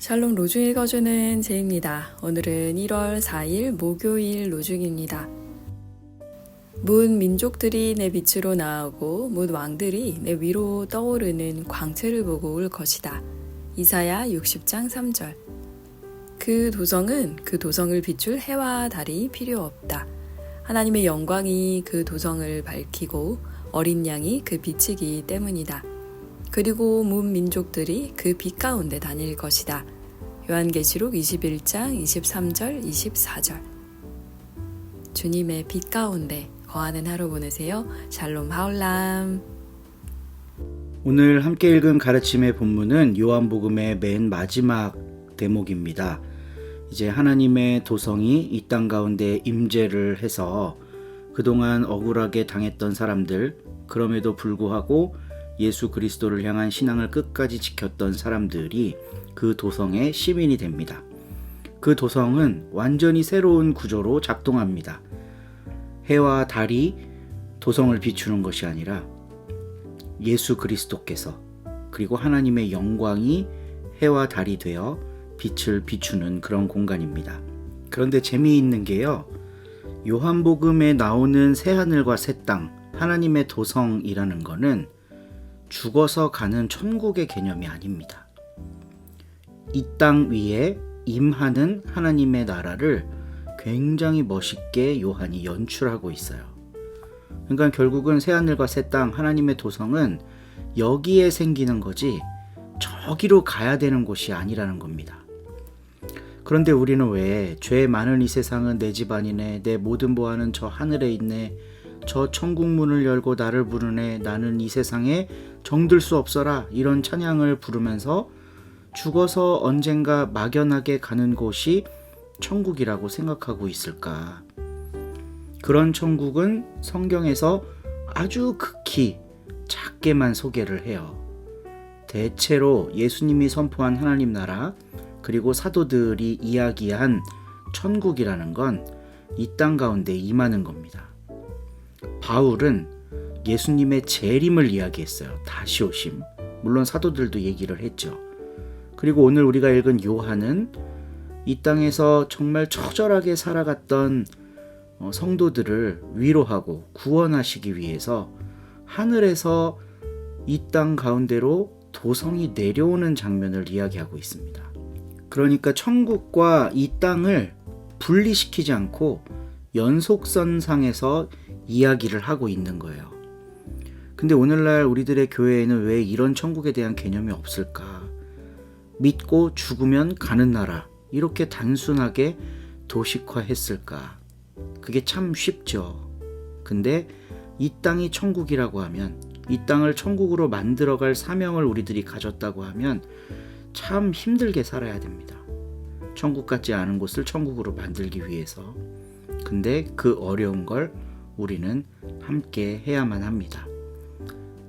샬롬 로중 읽어주는 제입니다. 오늘은 1월 4일 목요일 로중입니다. 뭇 민족들이 내 빛으로 나오고 뭇 왕들이 내 위로 떠오르는 광채를 보고 올 것이다. 이사야 60장 3절. 그 도성을 비출 해와 달이 필요 없다. 하나님의 영광이 그 도성을 밝히고 어린 양이 그 빛이기 때문이다. 그리고 뭇 민족들이 그 빛 가운데 다닐 것이다. 요한계시록 21장 23절 24절. 주님의 빛 가운데 거하는 하루 보내세요. 샬롬 하울람. 오늘 함께 읽은 가르침의 본문은 요한복음의 맨 마지막 대목입니다. 이제 하나님의 도성이 이 땅 가운데 임재를 해서 그동안 억울하게 당했던 사람들, 그럼에도 불구하고 예수 그리스도를 향한 신앙을 끝까지 지켰던 사람들이 그 도성의 시민이 됩니다. 그 도성은 완전히 새로운 구조로 작동합니다. 해와 달이 도성을 비추는 것이 아니라 예수 그리스도께서 그리고 하나님의 영광이 해와 달이 되어 빛을 비추는 그런 공간입니다. 그런데 재미있는 게요, 요한복음에 나오는 새하늘과 새 땅, 하나님의 도성이라는 거는 죽어서 가는 천국의 개념이 아닙니다. 이 땅 위에 임하는 하나님의 나라를 굉장히 멋있게 요한이 연출하고 있어요. 그러니까 결국은 새하늘과 새 땅, 하나님의 도성은 여기에 생기는 거지 저기로 가야 되는 곳이 아니라는 겁니다. 그런데 우리는 왜 죄 많은 이 세상은 내 집안이네, 내 모든 보화는 저 하늘에 있네, 저 천국 문을 열고 나를 부르네, 나는 이 세상에 정들 수 없어라, 이런 찬양을 부르면서 죽어서 언젠가 막연하게 가는 곳이 천국이라고 생각하고 있을까? 그런 천국은 성경에서 아주 극히 작게만 소개를 해요. 대체로 예수님이 선포한 하나님 나라, 그리고 사도들이 이야기한 천국이라는 건 이 땅 가운데 임하는 겁니다. 바울은 예수님의 재림을 이야기했어요. 다시 오심. 물론 사도들도 얘기를 했죠. 그리고 오늘 우리가 읽은 요한은 이 땅에서 정말 처절하게 살아갔던 성도들을 위로하고 구원하시기 위해서 하늘에서 이 땅 가운데로 도성이 내려오는 장면을 이야기하고 있습니다. 그러니까 천국과 이 땅을 분리시키지 않고 연속선상에서 이야기를 하고 있는 거예요. 근데 오늘날 우리들의 교회에는 왜 이런 천국에 대한 개념이 없을까? 믿고 죽으면 가는 나라, 이렇게 단순하게 도식화했을까? 그게 참 쉽죠. 근데 이 땅이 천국이라고 하면, 이 땅을 천국으로 만들어갈 사명을 우리들이 가졌다고 하면 참 힘들게 살아야 됩니다. 천국 같지 않은 곳을 천국으로 만들기 위해서. 근데 그 어려운 걸 우리는 함께 해야만 합니다.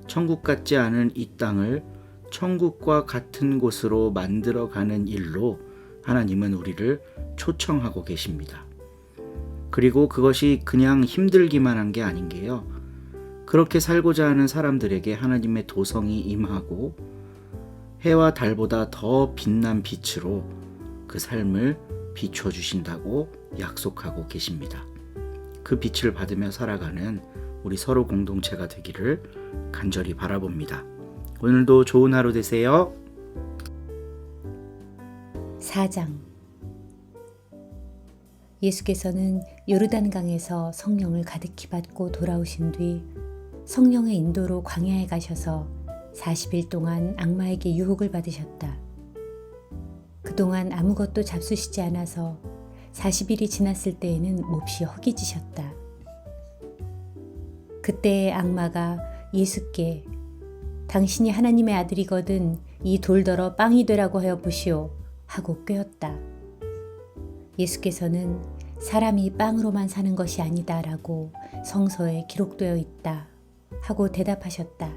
천국 같지 않은 이 땅을 천국과 같은 곳으로 만들어가는 일로 하나님은 우리를 초청하고 계십니다. 그리고 그것이 그냥 힘들기만 한 게 아닌 게요, 그렇게 살고자 하는 사람들에게 하나님의 도성이 임하고 해와 달보다 더 빛난 빛으로 그 삶을 비춰주신다고 약속하고 계십니다. 그 빛을 받으며 살아가는 우리 서로 공동체가 되기를 간절히 바라봅니다. 오늘도 좋은 하루 되세요. 4장. 예수께서는 요르단강에서 성령을 가득히 받고 돌아오신 뒤 성령의 인도로 광야에 가셔서 40일 동안 악마에게 유혹을 받으셨다. 그동안 아무것도 잡수시지 않아서 40일이 지났을 때에는 몹시 허기지셨다. 그때 악마가 예수께 당신이 하나님의 아들이거든 이 돌더러 빵이 되라고 하여 보시오 하고 꾀었다. 예수께서는 사람이 빵으로만 사는 것이 아니다 라고 성서에 기록되어 있다 하고 대답하셨다.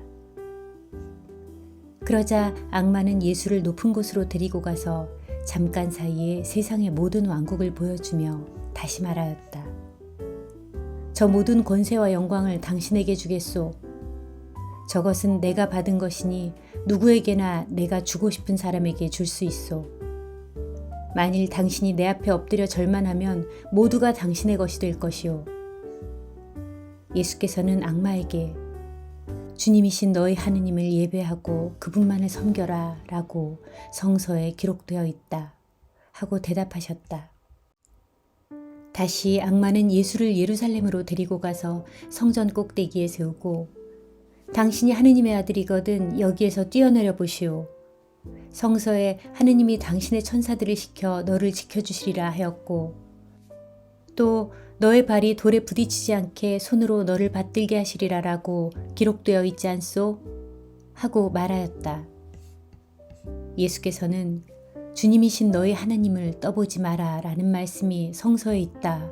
그러자 악마는 예수를 높은 곳으로 데리고 가서 잠깐 사이에 세상의 모든 왕국을 보여주며 다시 말하였다. 저 모든 권세와 영광을 당신에게 주겠소. 저것은 내가 받은 것이니 누구에게나 내가 주고 싶은 사람에게 줄 수 있소. 만일 당신이 내 앞에 엎드려 절만하면 모두가 당신의 것이 될 것이요. 예수께서는 악마에게 주님이신 너희 하느님을 예배하고 그분만을 섬겨라 라고 성서에 기록되어 있다 하고 대답하셨다. 다시 악마는 예수를 예루살렘으로 데리고 가서 성전 꼭대기에 세우고 당신이 하느님의 아들이거든 여기에서 뛰어내려 보시오. 성서에 하느님이 당신의 천사들을 시켜 너를 지켜주시리라 하였고 또 너의 발이 돌에 부딪히지 않게 손으로 너를 받들게 하시리라 라고 기록되어 있지 않소? 하고 말하였다. 예수께서는 주님이신 너희 하나님을 떠보지 마라 라는 말씀이 성서에 있다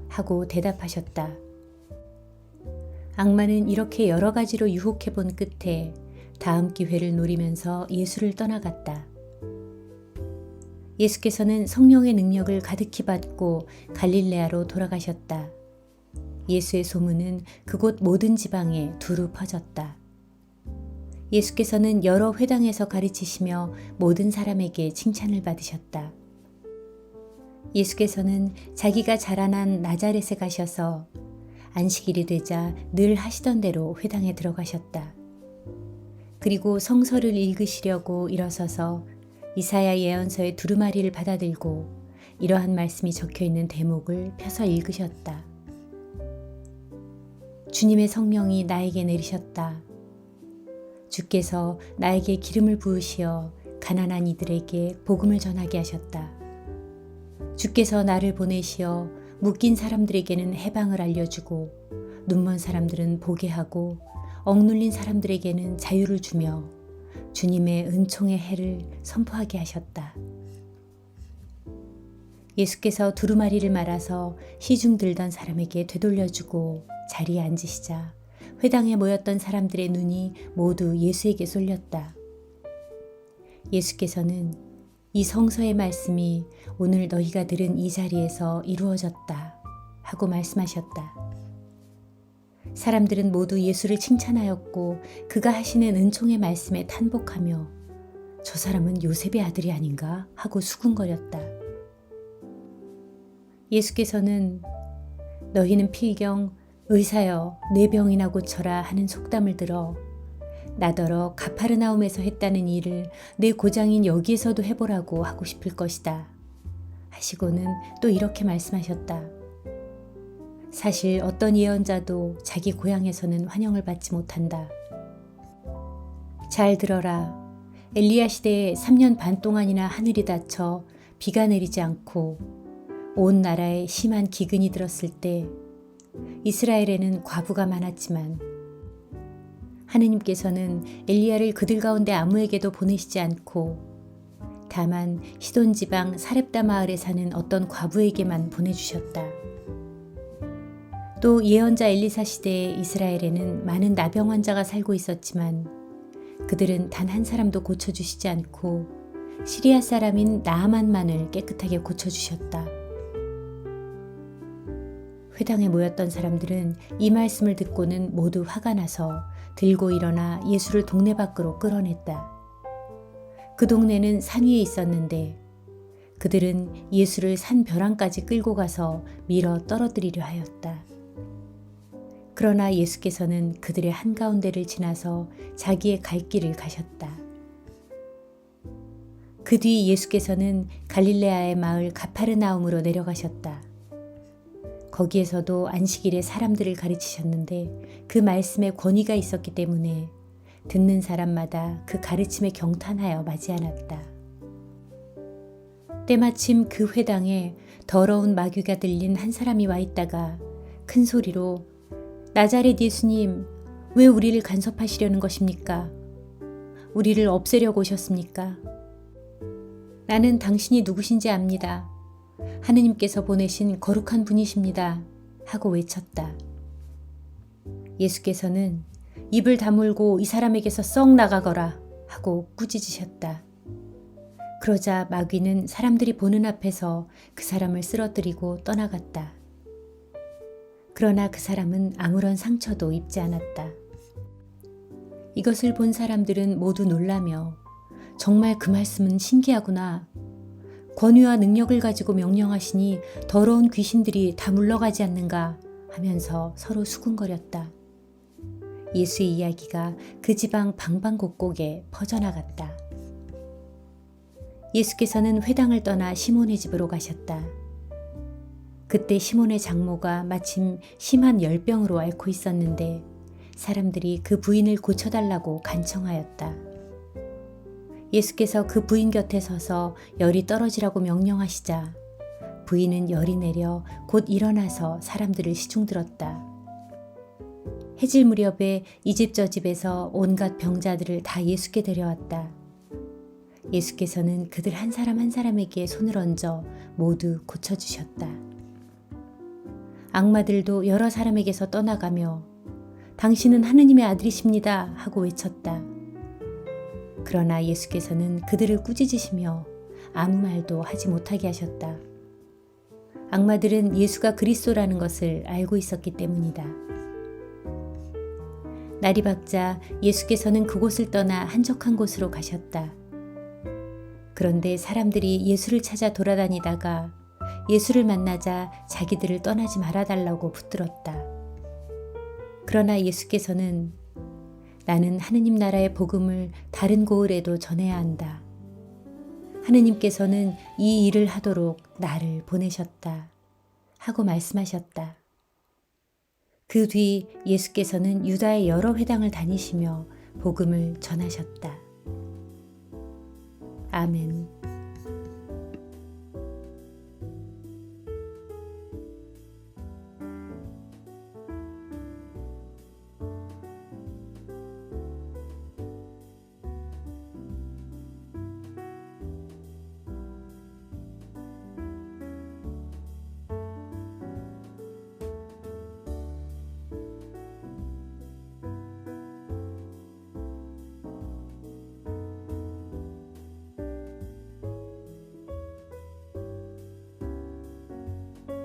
하고 대답하셨다. 악마는 이렇게 여러 가지로 유혹해 본 끝에 다음 기회를 노리면서 예수를 떠나갔다. 예수께서는 성령의 능력을 가득히 받고 갈릴레아로 돌아가셨다. 예수의 소문은 그곳 모든 지방에 두루 퍼졌다. 예수께서는 여러 회당에서 가르치시며 모든 사람에게 칭찬을 받으셨다. 예수께서는 자기가 자라난 나자렛에 가셔서 안식일이 되자 늘 하시던 대로 회당에 들어가셨다. 그리고 성서를 읽으시려고 일어서서 이사야 예언서의 두루마리를 받아들고 이러한 말씀이 적혀있는 대목을 펴서 읽으셨다. 주님의 성령이 나에게 내리셨다. 주께서 나에게 기름을 부으시어 가난한 이들에게 복음을 전하게 하셨다. 주께서 나를 보내시어 묶인 사람들에게는 해방을 알려주고 눈먼 사람들은 보게 하고 억눌린 사람들에게는 자유를 주며 주님의 은총의 해를 선포하게 하셨다. 예수께서 두루마리를 말아서 시중 들던 사람에게 되돌려주고 자리에 앉으시자 회당에 모였던 사람들의 눈이 모두 예수에게 쏠렸다. 예수께서는 이 성서의 말씀이 오늘 너희가 들은 이 자리에서 이루어졌다 하고 말씀하셨다. 사람들은 모두 예수를 칭찬하였고 그가 하시는 은총의 말씀에 탄복하며 저 사람은 요셉의 아들이 아닌가 하고 수군거렸다. 예수께서는 너희는 필경 의사여 내 병이나 고쳐라 하는 속담을 들어 나더러 가파르나움에서 했다는 일을 내 고장인 여기에서도 해보라고 하고 싶을 것이다 하시고는 또 이렇게 말씀하셨다. 사실 어떤 예언자도 자기 고향에서는 환영을 받지 못한다. 잘 들어라. 엘리야 시대에 3년 반 동안이나 하늘이 닫혀 비가 내리지 않고 온 나라에 심한 기근이 들었을 때 이스라엘에는 과부가 많았지만 하느님께서는 엘리야를 그들 가운데 아무에게도 보내시지 않고 다만 시돈 지방 사렙다 마을에 사는 어떤 과부에게만 보내주셨다. 또 예언자 엘리사 시대에 이스라엘에는 많은 나병 환자가 살고 있었지만 그들은 단 한 사람도 고쳐주시지 않고 시리아 사람인 나아만만을 깨끗하게 고쳐주셨다. 회당에 모였던 사람들은 이 말씀을 듣고는 모두 화가 나서 들고 일어나 예수를 동네 밖으로 끌어냈다. 그 동네는 산 위에 있었는데 그들은 예수를 산 벼랑까지 끌고 가서 밀어 떨어뜨리려 하였다. 그러나 예수께서는 그들의 한가운데를 지나서 자기의 갈 길을 가셨다. 그 뒤 예수께서는 갈릴레아의 마을 가파르나움으로 내려가셨다. 거기에서도 안식일에 사람들을 가르치셨는데 그 말씀에 권위가 있었기 때문에 듣는 사람마다 그 가르침에 경탄하여 맞이하였다. 때마침 그 회당에 더러운 마귀가 들린 한 사람이 와 있다가 큰 소리로 나자렛 예수님, 왜 우리를 간섭하시려는 것입니까? 우리를 없애려고 오셨습니까? 나는 당신이 누구신지 압니다. 하느님께서 보내신 거룩한 분이십니다. 하고 외쳤다. 예수께서는 입을 다물고 이 사람에게서 썩 나가거라 하고 꾸짖으셨다. 그러자 마귀는 사람들이 보는 앞에서 그 사람을 쓰러뜨리고 떠나갔다. 그러나 그 사람은 아무런 상처도 입지 않았다. 이것을 본 사람들은 모두 놀라며 정말 그 말씀은 신기하구나. 권위와 능력을 가지고 명령하시니 더러운 귀신들이 다 물러가지 않는가 하면서 서로 수군거렸다. 예수의 이야기가 그 지방 방방곡곡에 퍼져나갔다. 예수께서는 회당을 떠나 시몬의 집으로 가셨다. 그때 시몬의 장모가 마침 심한 열병으로 앓고 있었는데 사람들이 그 부인을 고쳐달라고 간청하였다. 예수께서 그 부인 곁에 서서 열이 떨어지라고 명령하시자 부인은 열이 내려 곧 일어나서 사람들을 시중들었다. 해질 무렵에 이 집 저 집에서 온갖 병자들을 다 예수께 데려왔다. 예수께서는 그들 한 사람 한 사람에게 손을 얹어 모두 고쳐주셨다. 악마들도 여러 사람에게서 떠나가며 당신은 하느님의 아들이십니다 하고 외쳤다. 그러나 예수께서는 그들을 꾸짖으시며 아무 말도 하지 못하게 하셨다. 악마들은 예수가 그리스도라는 것을 알고 있었기 때문이다. 날이 밝자 예수께서는 그곳을 떠나 한적한 곳으로 가셨다. 그런데 사람들이 예수를 찾아 돌아다니다가 예수를 만나자 자기들을 떠나지 말아달라고 붙들었다. 그러나 예수께서는 나는 하느님 나라의 복음을 다른 고을에도 전해야 한다. 하느님께서는 이 일을 하도록 나를 보내셨다. 하고 말씀하셨다. 그 뒤 예수께서는 유다의 여러 회당을 다니시며 복음을 전하셨다. 아멘.